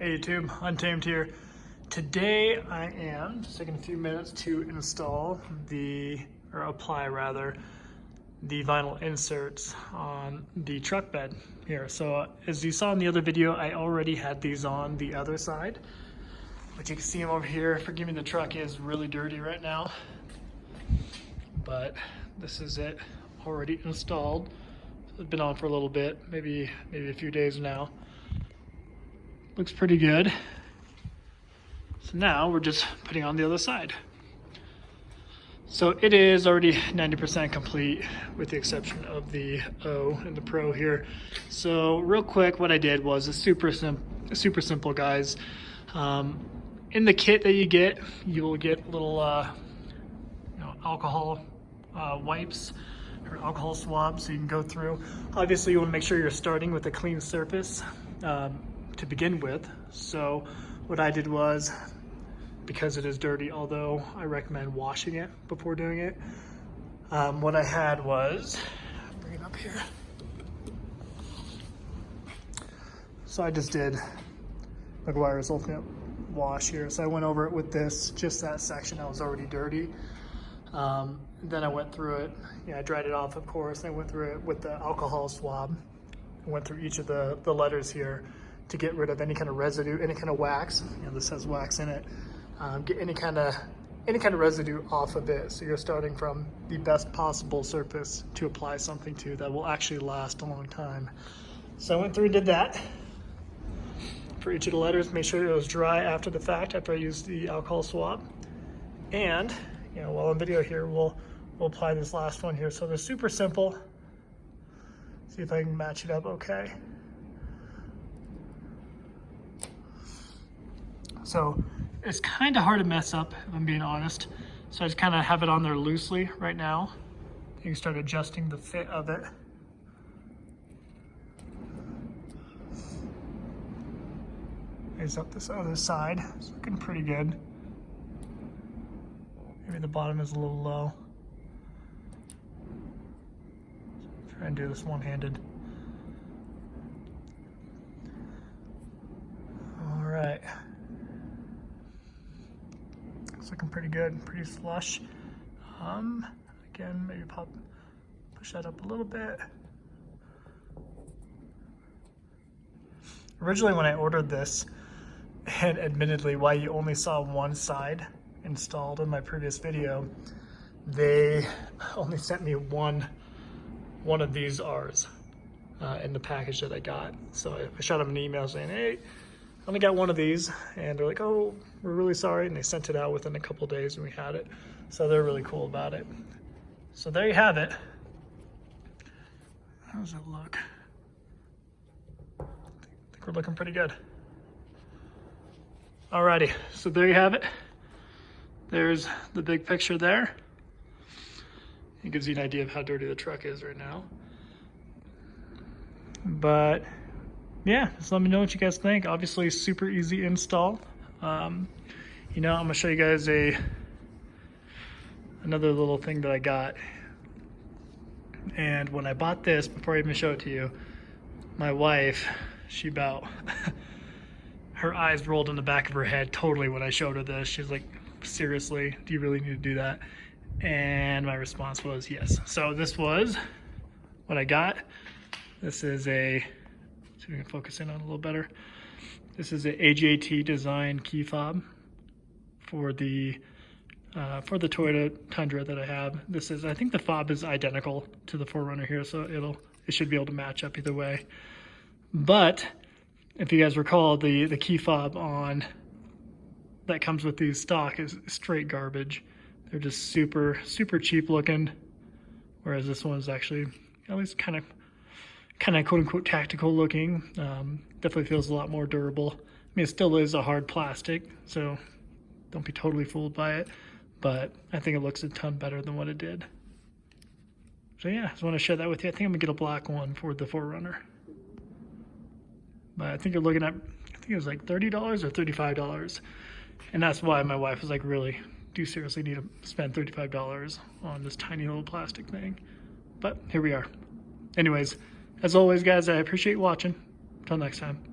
Hey YouTube, Untamed here. Today I am just taking a few minutes to install apply the vinyl inserts on the truck bed here. So as you saw in the other video, I already had these on the other side, but you can see them over here. Forgive me, the truck is really dirty right now, but this is it, already installed. It's been on for a little bit, maybe a few days now. Looks pretty good. So now we're just putting on the other side. So it is already 90% complete with the exception of the O and the Pro here. So real quick, what I did was super simple, guys. In the kit that you get, you will get little alcohol wipes or alcohol swabs so you can go through. Obviously you want to make sure you're starting with a clean surface to begin with. So what I did was, because it is dirty, although I recommend washing it before doing it, what I had was, bring it up here. So I just did McGuire's Ultimate Wash here. So I went over it with this, just that section that was already dirty. Then I went through it, I dried it off, of course, and I went through it with the alcohol swab. I went through each of the letters here to get rid of any kind of residue, any kind of wax. This has wax in it. Get any kind of residue off of it. So you're starting from the best possible surface to apply something to that will actually last a long time. So I went through and did that for each of the letters. Made sure it was dry after the fact, after I used the alcohol swab. And while on video here, we'll apply this last one here. So they're super simple. See if I can match it up okay. So it's kind of hard to mess up, if I'm being honest. So I just kind of have it on there loosely right now. You can start adjusting the fit of it. Raise up this other side. It's looking pretty good. Maybe the bottom is a little low. Try and do this one-handed. All right. It's looking pretty good, pretty flush. Again, maybe push that up a little bit. Originally when I ordered this, and admittedly why you only saw one side installed in my previous video, they only sent me one of these R's in the package that I got. So I shot them an email saying, hey, I only got one of these, and they're like, oh, we're really sorry, and they sent it out within a couple days and we had it. So they're really cool about it. So there you have it. How does it look? I think we're looking pretty good. Alrighty, so there you have it. There's the big picture there. It gives you an idea of how dirty the truck is right now. But yeah, just let me know what you guys think. Obviously, super easy install. I'm gonna show you guys another little thing that I got. And when I bought this, before I even show it to you, my wife, she about, her eyes rolled in the back of her head totally when I showed her this. She was like, seriously, do you really need to do that? And my response was yes. So this was what I got. This is see if we can focus in on it a little better. This is an AGAT design key fob for the Toyota Tundra that I have. This is, I think the fob is identical to the 4Runner here, so it should be able to match up either way. But if you guys recall, the key fob on that comes with these stock is straight garbage. They're just super cheap looking, whereas this one is actually at least kind of quote unquote tactical looking. Definitely feels a lot more durable. I mean, it still is a hard plastic, so don't be totally fooled by it, but I think it looks a ton better than what it did. So yeah, just want to share that with you. I think I'm gonna get a black one for the 4Runner. But I think you're looking at, I think it was like $30 or $35. And that's why my wife was like, really, do you seriously need to spend $35 on this tiny little plastic thing? But here we are. Anyways, as always, guys, I appreciate you watching. Until next time.